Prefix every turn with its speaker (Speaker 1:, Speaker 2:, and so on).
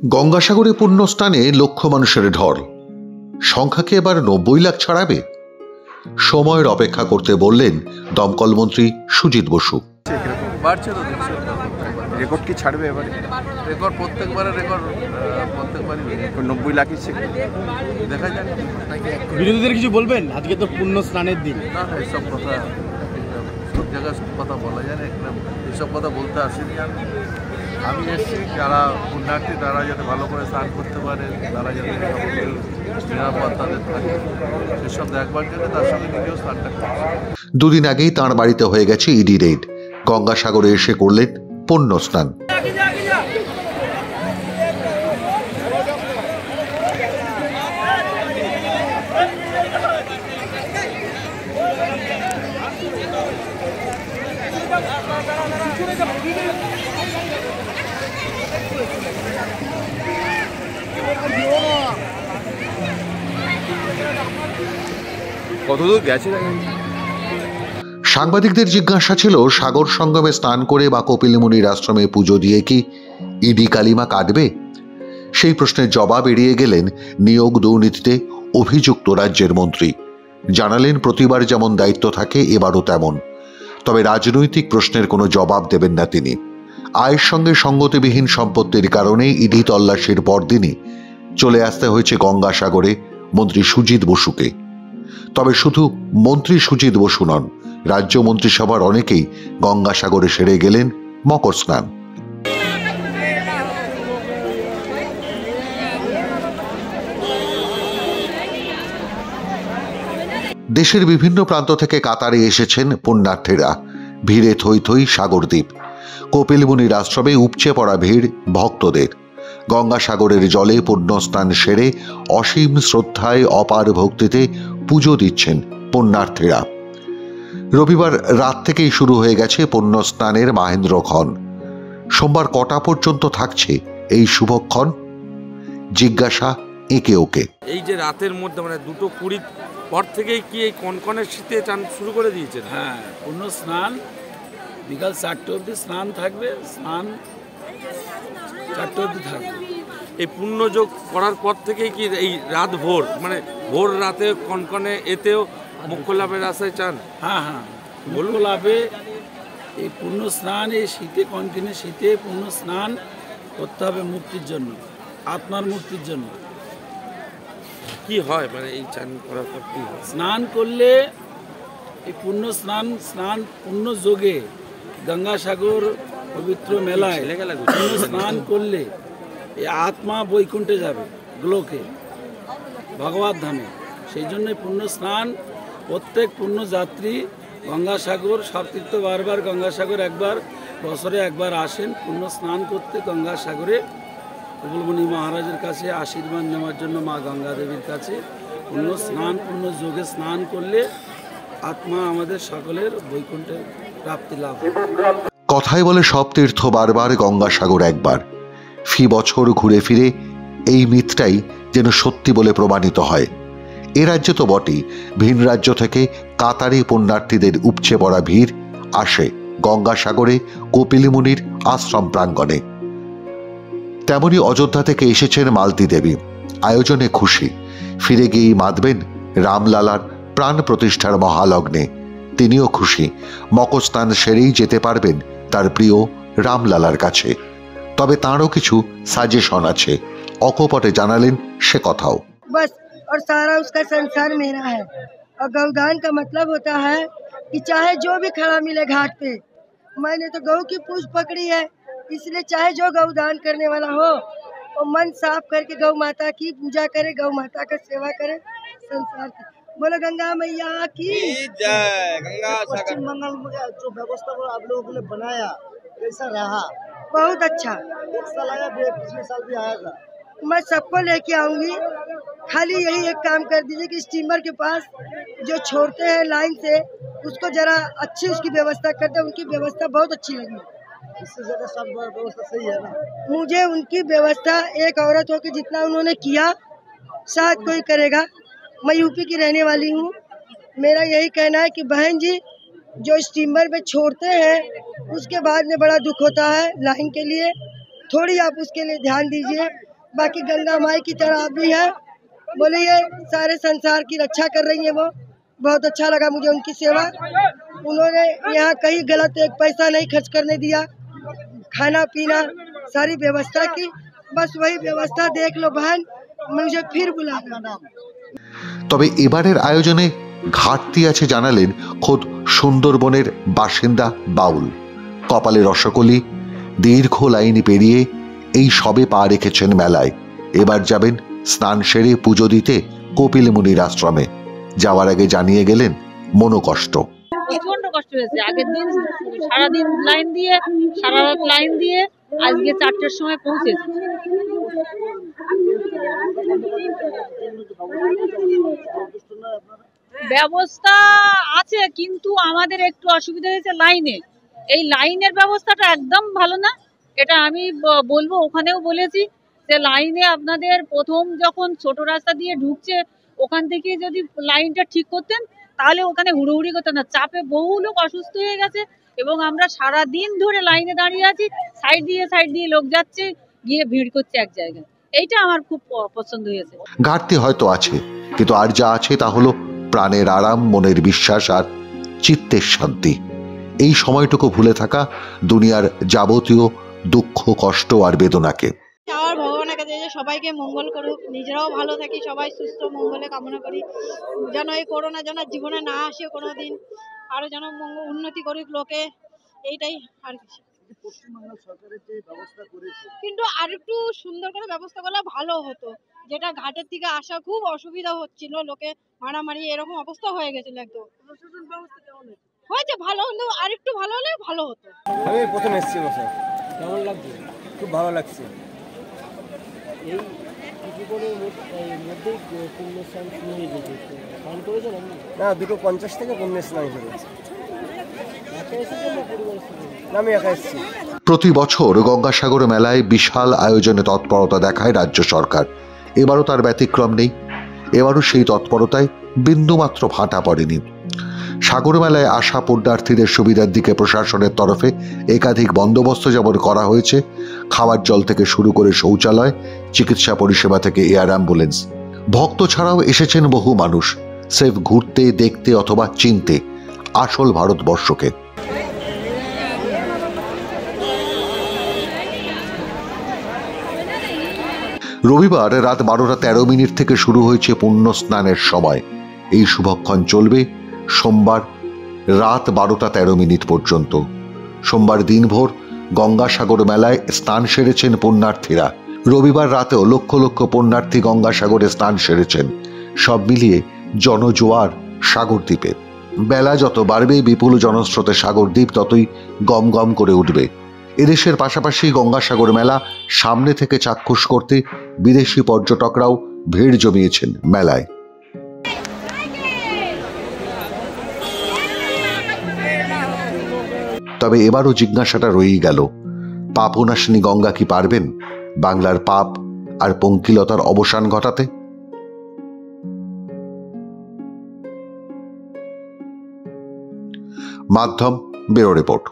Speaker 1: গঙ্গাসাগরে পুণ্যস্নানে লক্ষ মানুষের ঢল, সংখ্যাকে এবার 90 লাখ ছাড়াবে। সময়ের অপেক্ষা করতে বললেন দমকল মন্ত্রী সুজিত বসু।
Speaker 2: বাড়ছে তো দেখছি, রেকর্ড কি ছাড়বে এবারে? রেকর্ড প্রত্যেকবারে রেকর্ড, প্রত্যেকবারই 90 লাখই দেখা যাক।
Speaker 3: বিরোধীদের কিছু বলবেন? আজকে তো পুণ্য স্নানের দিন।
Speaker 2: না না, এসব কথা সব জায়গায় সব কথা বলা যায় না, এসব কথা বলতে আসেনি। আমি এসেছি যারা পুণ্যার্থী তারা যাতে ভালো করে স্নান করতে পারে, তারা যাতে নিরাপদ তাদের থাকে এসব দেখবার জন্য তার সঙ্গে নিজেও স্নানটা করছে।
Speaker 1: দুদিন আগেই তাঁর বাড়িতে হয়ে গেছে ইডি রেড। গঙ্গাসাগরে এসে করলেন পুণ্য স্নান।
Speaker 2: কতদূর গেছে?
Speaker 1: সাংবাদিকদের জিজ্ঞাসা ছিল, সাগর সঙ্গমে স্নান করে বা কপিলমুনির আশ্রমে পুজো দিয়ে কি ইডি কালিমা কাটবে? সেই প্রশ্নের জবাব এড়িয়ে গেলেন নিয়োগ দুর্নীতিতে অভিযুক্ত রাজ্যের মন্ত্রী। জানালেন, প্রতিবার যেমন দায়িত্ব থাকে এবারও তেমন, তবে রাজনৈতিক প্রশ্নের কোনো জবাব দেবেন না তিনি। আয়ের সঙ্গে সঙ্গতিবিহীন সম্পত্তির কারণে ইডি তল্লাশির পরদিনই চলে আসতে হয়েছে গঙ্গাসাগরে মন্ত্রী সুজিত বসুকে। তবে শুধু মন্ত্রী সুজিত বসু নন, রাজ্য মন্ত্রিসভার অনেকেই গঙ্গাসাগরে সেরে গেলেন মকর স্নান। দেশের বিভিন্ন প্রান্ত থেকে কাতারে এসেছেন পুণ্যার্থীরা। ভিড়ে থই থই সাগরদ্বীপ। কপিলমুনির আশ্রমে উপচে পড়া ভিড় ভক্তদের। গঙ্গাসাগরের জলে পুণ্যস্নান সেরে অসীম শ্রদ্ধায় অপার ভক্তিতে পুজো দিচ্ছেন পুণ্যার্থীরা। রবিবার রাত থেকেই শুরু হয়ে গেছে পুণ্যস্নানের মাহেন্দ্রক্ষণ। সোমবার কটা পর্যন্ত থাকছে এই শুভক্ষণ? জিজ্ঞাসা একে ওকে।
Speaker 4: এই যে রাতের মধ্যে মানে 2:20 পর থেকেই কি এই কনকনের শীতে চান শুরু করে দিয়েছেন?
Speaker 3: হ্যাঁ, পুণ্য স্নান বিকাল 4টে অবধি স্নান থাকবে, স্নান 4টে অবধি থাকবে।
Speaker 4: এই পুণ্যযোগ করার পর থেকেই কি এই রাত ভোর মানে ভোর রাতে কনকনে এতেও মোক্ষ লাভের আশায় চান?
Speaker 3: হ্যাঁ হ্যাঁ, মোক্ষ লাভে এই পুণ্য স্নান, এই শীতে কনকনে শীতে পুণ্য স্নান করতে হবে মুক্তির জন্য, আত্মার মুক্তির জন্য।
Speaker 4: কি হয় মানে এই চান করার পর কি হয়?
Speaker 3: স্নান করলে এই পুণ্য স্নান পুণ্য যোগে গঙ্গাসাগর পবিত্র মেলায় পুণ্য স্নান করলে এই আত্মা বৈকুণ্ঠে যাবে, গোলকে ভগবত ধামে। সেই জন্যই পুণ্য স্নান প্রত্যেক পুণ্য যাত্রী গঙ্গাসাগর, সব তীর্থ বারবার, গঙ্গাসাগর একবার বছরে একবার আসেন পুণ্য স্নান করতে গঙ্গাসাগরে। কপিলমুনি মহারাজের কাছে আশীর্বাদ নেওয়ার জন্য, মা গঙ্গা দেবীর কাছে পুণ্য স্নান পুণ্য যোগে স্নান করলে আত্মা আমাদের সকলের বৈকুণ্ঠের প্রাপ্তি লাভ।
Speaker 1: কথায় বলে সব তীর্থ বারবার, গঙ্গাসাগর একবার। ফি বছর ঘুরে ফিরে এই মিথটাই যেন সত্যি বলে প্রমাণিত হয়। এ রাজ্যে তো বটেই, ভিন রাজ্য থেকে কাতারে পুণ্যার্থীদের উপচে পড়া ভিড় আসে গঙ্গাসাগরে কপিলমুনির আশ্রম প্রাঙ্গণে। তেমনি অযোধ্যা থেকে এসেছেন মালতী দেবী। আয়োজনে খুশি। ফিরে গিয়েই মাতবেন রামলালার প্রাণ প্রতিষ্ঠার মহালগ্নে। তিনিও খুশি, মকর স্নান সেরেই যেতে পারবেন তার প্রিয় রামলালার কাছে। তবে তাঁরও কিছু সাজেশন আছে, অকপটে জানালেন সে কথাও।
Speaker 5: बस और सारा उसका संसार मेरा है। और गौदान का मतलब होता है कि चाहे जो भी खड़ा मिले घाट पे, मैंने तो गौ की पूंछ पकड़ी है, इसलिए चाहे जो गौदान करने वाला हो वो मन साफ करके गौ माता की पूजा करे, गौ माता का सेवा करे, संसार की। बोलो गंगा मैया की
Speaker 6: जय। गंगा
Speaker 7: पश्चिम बंगाल में जो व्यवस्था को आप लोगों के लिए बनाया कैसा रहा?
Speaker 5: बहुत अच्छा।
Speaker 7: एक साल आया, पिछले साल भी आया था।
Speaker 5: मैं सबको लेके आऊंगी, खाली यही एक काम कर दीजिए कि स्टीमर के पास जो छोड़ते हैं लाइन से उसको जरा अच्छी उसकी व्यवस्था करते हैं। उनकी व्यवस्था बहुत अच्छी लगी,
Speaker 7: इससे ज्यादा सब व्यवस्था सही है ना?
Speaker 5: मुझे उनकी व्यवस्था एक औरत हो के जितना उन्होंने किया शायद कोई करेगा। मैं यूपी की रहने वाली हूँ, मेरा यही कहना है कि बहन जी जो स्टीमर में छोड़ते हैं उसके बाद में बड़ा दुख होता है लाइन के लिए, थोड़ी आप उसके लिए ध्यान दीजिए। बाकी गंगा माई की तरह आप भी है। बोले ये सारे संसार की रक्षा कर रही है, वो बहुत अच्छा लगा मुझे उनकी सेवा। उन्होंने यहाँ कहीं गलत एक पैसा नहीं खर्च करने दिया, खाना पीना सारी व्यवस्था की। बस वही व्यवस्था देख लो बहन, मुझे फिर बुलाना।
Speaker 1: তবে এবারের আয়োজনে ঘাটতি আছে জানালেন খোদ সুন্দরবনের বাসিন্দা বাউল। কপালে রসকলি, দীর্ঘ লাইন পেরিয়ে এই সবে পা রেখেছেন মেলায়। এবার যাবেন স্নান সেরে পুজো দিতে কপিল মুনির আশ্রমে। যাওয়ার আগে জানিয়ে গেলেন মনোকষ্ট।
Speaker 6: প্রচন্ড কষ্ট হয়েছে। আগের দিন সারাদিন লাইন দিয়ে, সারা রাত লাইন দিয়ে আজকে 4টের সময় পৌঁছেছি। ব্যবস্থা আছে, কিন্তু আমাদের একটু অসুবিধা হয়েছে লাইনে। এই লাইনের ব্যবস্থাটা একদম ভালো না, এটা আমি বলবো। ওখানেও বলেছি যে লাইনে আপনাদের প্রথম যখন ছোট রাস্তা দিয়ে ঢুকছে ওখান থেকে যদি লাইনটা ঠিক করতেন তাহলে ওখানে হুড়োহুড়ি করতেন না। চাপে বহু লোক অসুস্থ হয়ে গেছে এবং আমরা সারা দিন ধরে লাইনে দাঁড়িয়ে আছি, সাইড দিয়ে লোক যাচ্ছে, গিয়ে ভিড় করছে এক জায়গায়। এইটা আমার খুব পছন্দ হয়েছে।
Speaker 1: ঘাটতি হয়তো আছে, কিন্তু আর যা আছে তা হলো প্রাণের আরাম, মনের বিশ্বাস আর চিত্তের শান্তি। এই সময়টুকু ভুলে থাকা দুনিয়ার যাবতীয় দুঃখ, কষ্ট আর বেদনাকে।
Speaker 6: আর ভগবানের কাছে যে সবাইকে মঙ্গল করুক, নিজেরাও ভালো থাকি, সবাই সুস্থ মঙ্গলে কামনা করি। যেন এই করোনা যেন জীবনে না আসে কোনোদিন, আরো যেন উন্নতি করুক লোকে, এইটাই আর কিছু।
Speaker 7: পশ্চিমবাংলা সরকারের যে ব্যবস্থা করেছে,
Speaker 6: কিন্তু আরেকটু সুন্দর করে ব্যবস্থা করলে ভালো হতো। যেটা ঘাটের থেকে আসা খুব অসুবিধা হচ্ছিল, লোকে মারামারি এরকম অবস্থা হয়ে গেছিল একদম। হয়েছে ভালো, কিন্তু আরেকটু ভালো হলে ভালো হতো।
Speaker 8: আমি প্রথম এসেছি বসে, কেমন লাগছে? খুব ভালো লাগছে। এই কিছুক্ষণের মধ্যেই পুণ্যস্নান শুরু হয়ে গেছে, স্নান করেছেন আপনি? না, 2:50 থেকে পুণ্যস্নান শুরু হয়েছে। একা এসেছেন না পরিবারের সঙ্গে? না, আমি একা এসেছি।
Speaker 1: প্রতি বছর গঙ্গাসাগর মেলায় বিশাল আয়োজনে তৎপরতা দেখায় রাজ্য সরকার। এবারও তার ব্যতিক্রম নেই। এবারও সেই তৎপরতায় বিন্দুমাত্র ভাটা পড়েনি। সাগর মেলায় আসা পুণ্যার্থীদের সুবিধার দিকে প্রশাসনের তরফে একাধিক বন্দোবস্ত যেমন করা হয়েছে, খাওয়ার জল থেকে শুরু করে শৌচালয়, চিকিৎসা পরিষেবা থেকে এয়ার অ্যাম্বুলেন্স। ভক্ত ছাড়াও এসেছেন বহু মানুষ, সেফ ঘুরতে, দেখতে অথবা চিনতে আসল ভারতবর্ষকে। রবিবার রাত 12:13 থেকে শুরু হয়েছে পুণ্য স্নানের সময়। এই শুভক্ষণ চলবে সোমবার রাত 12:13 পর্যন্ত। সোমবার দিনভর গঙ্গাসাগর মেলায় স্নান সেরেছেন পুণ্যার্থীরা। রবিবার রাতেও লক্ষ লক্ষ পুণ্যার্থী গঙ্গাসাগরে স্নান সেরেছেন। সব মিলিয়ে জনজোয়ার সাগরদ্বীপে। বেলা যত বাড়বে বিপুল জনস্রোতে সাগরদ্বীপ ততই গম গম করে উঠবে। এদেশের পাশাপাশি গঙ্গাসাগর মেলা সামনে থেকে চাক্ষুষ করতে বিদেশি পর্যটকরাও ভিড় জমিয়েছেন মেলায়। তবে এবারও জিজ্ঞাসাটা রয়েই গেল, পাপনাশিনী গঙ্গা কি পারবেন বাংলার পাপ আর পঙ্কিলতার অবসান ঘটাতে? মাধ্যম ব্যুরো রিপোর্ট।